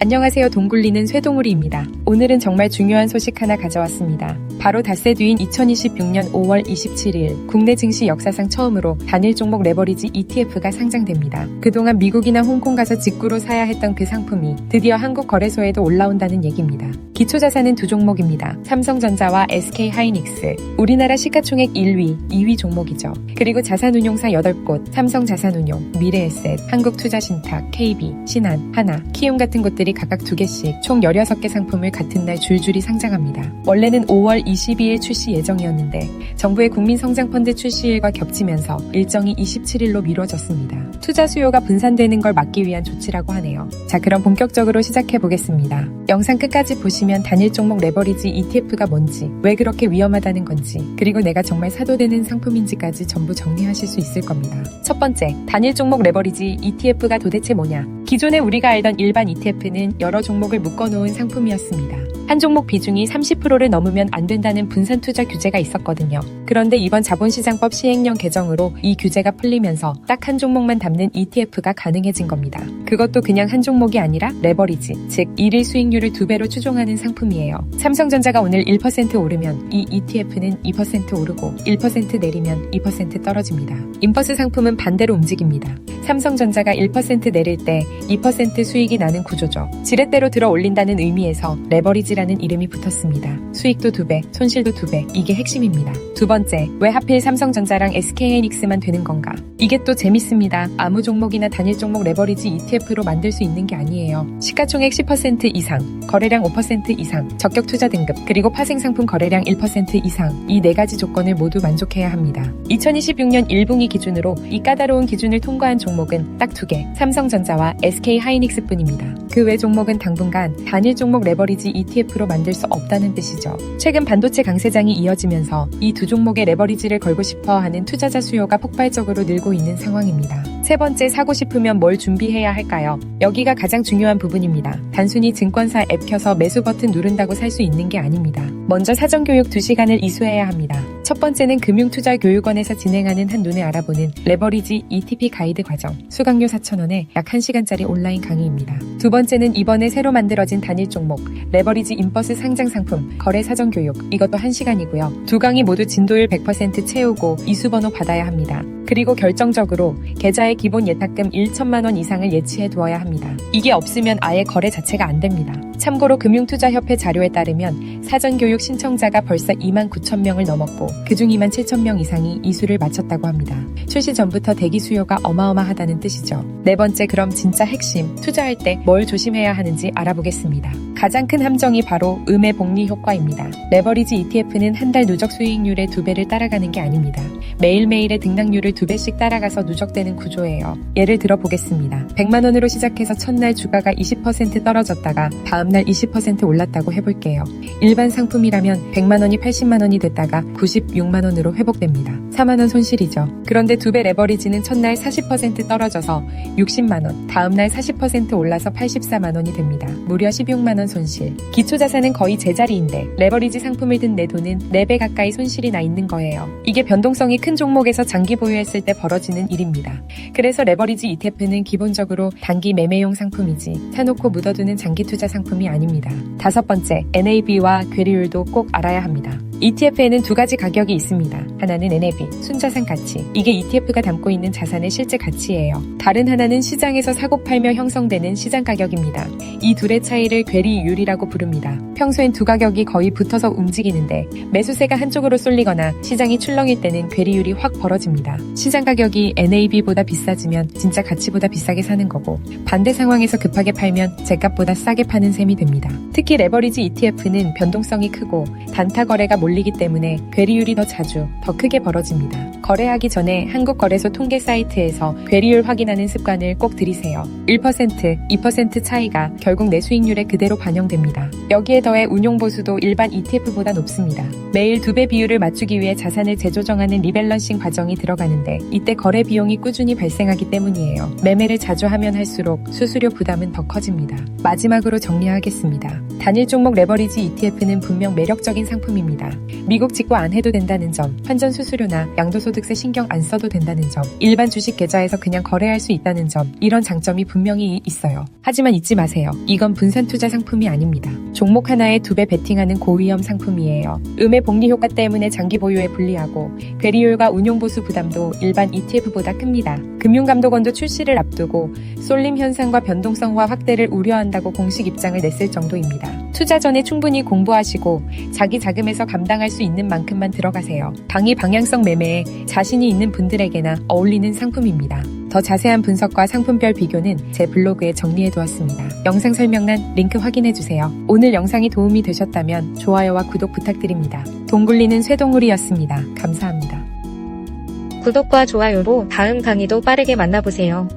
안녕하세요. 돈 굴리는 쇠동우리입니다. 오늘은 정말 중요한 소식 하나 가져왔습니다. 바로 닷새 뒤인 2026년 5월 27일 국내 증시 역사상 처음으로 단일 종목 레버리지 ETF가 상장됩니다. 그동안 미국이나 홍콩 가서 직구로 사야 했던 그 상품이 드디어 한국 거래소에도 올라온다는 얘기입니다. 기초자산은 두 종목입니다. 삼성전자와 SK하이닉스. 우리나라 시가총액 1위, 2위 종목이죠. 그리고 자산운용사 8곳, 삼성자산운용, 미래에셋, 한국투자신탁, KB, 신한, 하나, 키움 같은 곳들이 각각 2개씩 총 16개 상품을 같은 날 줄줄이 상장합니다. 원래는 5월 22일 출시 예정이었는데 정부의 국민성장펀드 출시일과 겹치면서 일정이 27일로 미뤄졌습니다. 투자 수요가 분산되는 걸 막기 위한 조치라고 하네요. 자, 그럼 본격적으로 시작해보겠습니다. 영상 끝까지 보시면 단일 종목 레버리지 ETF가 뭔지, 왜 그렇게 위험하다는 건지, 그리고 내가 정말 사도 되는 상품인지까지 전부 정리하실 수 있을 겁니다. 첫 번째, 단일 종목 레버리지 ETF가 도대체 뭐냐? 기존에 우리가 알던 일반 ETF는 여러 종목을 묶어놓은 상품이었습니다. 한 종목 비중이 30%를 넘으면 안 된다는 분산 투자 규제가 있었거든요. 그런데 이번 자본시장법 시행령 개정으로 이 규제가 풀리면서 딱 한 종목만 담는 ETF가 가능해진 겁니다. 그것도 그냥 한 종목이 아니라 레버리지, 즉 일일 수익률을 2배로 추종하는 상품이에요. 삼성전자가 오늘 1% 오르면 이 ETF는 2% 오르고 1% 내리면 2% 떨어집니다. 인버스 상품은 반대로 움직입니다. 삼성전자가 1% 내릴 때 2% 수익이 나는 구조죠. 지렛대로 들어 올린다는 의미에서 레버리지라는 이름이 붙었습니다. 수익도 2배, 손실도 2배, 이게 핵심입니다. 두 번째, 왜 하필 삼성전자랑 SK하이닉스만 되는 건가? 이게 또 재밌습니다. 아무 종목이나 단일 종목 레버리지 ETF로 만들 수 있는 게 아니에요. 시가총액 10% 이상, 거래량 5% 이상, 적격 투자 등급, 그리고 파생상품 거래량 1% 이상, 이 4가지 조건을 모두 만족해야 합니다. 2026년 1분기 기준으로 이 까다로운 기준을 통과한 종목은 딱 2개, 삼성전자와 SK하이닉스 뿐입니다. 그 외 종목은 당분간 단일 종목 레버리지 ETF로 만들 수 없다는 뜻이죠. 최근 반도체 강세장이 이어지면서 이 두 종목의 레버리지를 걸고 싶어 하는 투자자 수요가 폭발적으로 늘고 있는 상황입니다. 세 번째, 사고 싶으면 뭘 준비해야 할까요? 여기가 가장 중요한 부분입니다. 단순히 증권사 앱 켜서 매수 버튼 누른다고 살 수 있는 게 아닙니다. 먼저 사전교육 2시간을 이수해야 합니다. 첫 번째는 금융투자교육원에서 진행하는 한눈에 알아보는 레버리지 ETP 가이드 과정, 수강료 4,000원에 약 1시간짜리 온라인 강의입니다. 두 번째는 이번에 새로 만들어진 단일 종목 레버리지 인버스 상장 상품 거래 사전교육, 이것도 1시간이고요. 두 강의 모두 진도율 100% 채우고 이수번호 받아야 합니다. 그리고 결정적으로 계좌의 기본 예탁금 1천만 원 이상을 예치해 두어야 합니다. 이게 없으면 아예 거래 자체가 안 됩니다. 참고로 금융투자협회 자료에 따르면 사전교육 신청자가 벌써 2만 9천 명을 넘었고 그중 2만 7천 명 이상이 이수를 마쳤다고 합니다. 출시 전부터 대기 수요가 어마어마하다는 뜻이죠. 네 번째, 그럼 진짜 핵심, 투자할 때 뭘 조심해야 하는지 알아보겠습니다. 가장 큰 함정이 바로 음의 복리 효과입니다. 레버리지 ETF는 한 달 누적 수익률의 2배를 따라가는 게 아닙니다. 매일매일의 등락률을 2배씩 따라가서 누적되는 구조예요. 예를 들어 보겠습니다. 100만 원으로 시작해서 첫날 주가가 20% 떨어졌다가 다음날 20% 올랐다고 해볼게요. 일반 상품이라면 100만 원이 80만 원이 됐다가 96만 원으로 회복됩니다. 4만 원 손실이죠. 그런데 2배 레버리지는 첫날 40% 떨어져서 60만 원, 다음날 40% 올라서 84만 원이 됩니다. 무려 16만 원 손실. 기초자산은 거의 제자리인데 레버리지 상품을 든 내 돈은 4배 가까이 손실이 나 있는 거예요. 이게 변동성이 큰 종목에서 장기 보유했을 때 벌어지는 일입니다. 그래서 레버리지 ETF는 기본적으로 단기 매매용 상품이지 사놓고 묻어두는 장기 투자 상품이 아닙니다. 다섯 번째, NAV와 괴리율도 꼭 알아야 합니다. ETF에는 2가지 가격이 있습니다. 하나는 NAV, 순자산 가치. 이게 ETF가 담고 있는 자산의 실제 가치예요. 다른 하나는 시장에서 사고 팔며 형성되는 시장 가격입니다. 이 둘의 차이를 괴리율이라고 부릅니다. 평소엔 두 가격이 거의 붙어서 움직이는데 매수세가 한쪽으로 쏠리거나 시장이 출렁일 때는 괴리율이 확 벌어집니다. 시장 가격이 NAV보다 비싸지면 진짜 가치보다 비싸게 사는 거고, 반대 상황에서 급하게 팔면 제값보다 싸게 파는 셈이 됩니다. 특히 레버리지 ETF는 변동성이 크고 단타 거래가 몰리기 때문에 괴리율이 더 자주, 더 크게 벌어집니다. 거래하기 전에 한국거래소 통계 사이트에서 괴리율 확인하는 습관을 꼭 들이세요. 1%, 2% 차이가 결국 내 수익률에 그대로 반영됩니다. 여기에 더해 운용보수도 일반 ETF보다 높습니다. 매일 2배 비율을 맞추기 위해 자산을 재조정하는 리밸런싱 과정이 들어가는데 이때 거래 비용이 꾸준히 발생하기 때문이에요. 매매를 자주 하면 할수록 수수료 부담은 더 커집니다. 마지막으로 정리하겠습니다. 단일 종목 레버리지 ETF는 분명 매력적인 상품입니다. 미국 직구 안 해도 된다는 점, 환전 수수료나 양도소득세 신경 안 써도 된다는 점, 일반 주식 계좌에서 그냥 거래할 수 있다는 점, 이런 장점이 분명히 있어요. 하지만 잊지 마세요. 이건 분산 투자 상품이 아닙니다. 종목 하나에 2배 베팅하는 고위험 상품이에요. 음의 복리 효과 때문에 장기 보유에 불리하고 괴리율과 운용보수 부담도 일반 ETF보다 큽니다. 금융감독원도 출시를 앞두고 쏠림 현상과 변동성화 확대를 우려한다고 공식 입장을 냈을 정도입니다. 투자 전에 충분히 공부하시고 자기 자금에서 감당할 수 있는 만큼만 들어가세요. 강의 방향성 매매에 자신이 있는 분들에게나 어울리는 상품입니다. 더 자세한 분석과 상품별 비교는 제 블로그에 정리해두었습니다. 영상 설명란 링크 확인해주세요. 오늘 영상이 도움이 되셨다면 좋아요와 구독 부탁드립니다. 동굴리는 쇠동울이었습니다. 감사합니다. 구독과 좋아요로 다음 강의도 빠르게 만나보세요.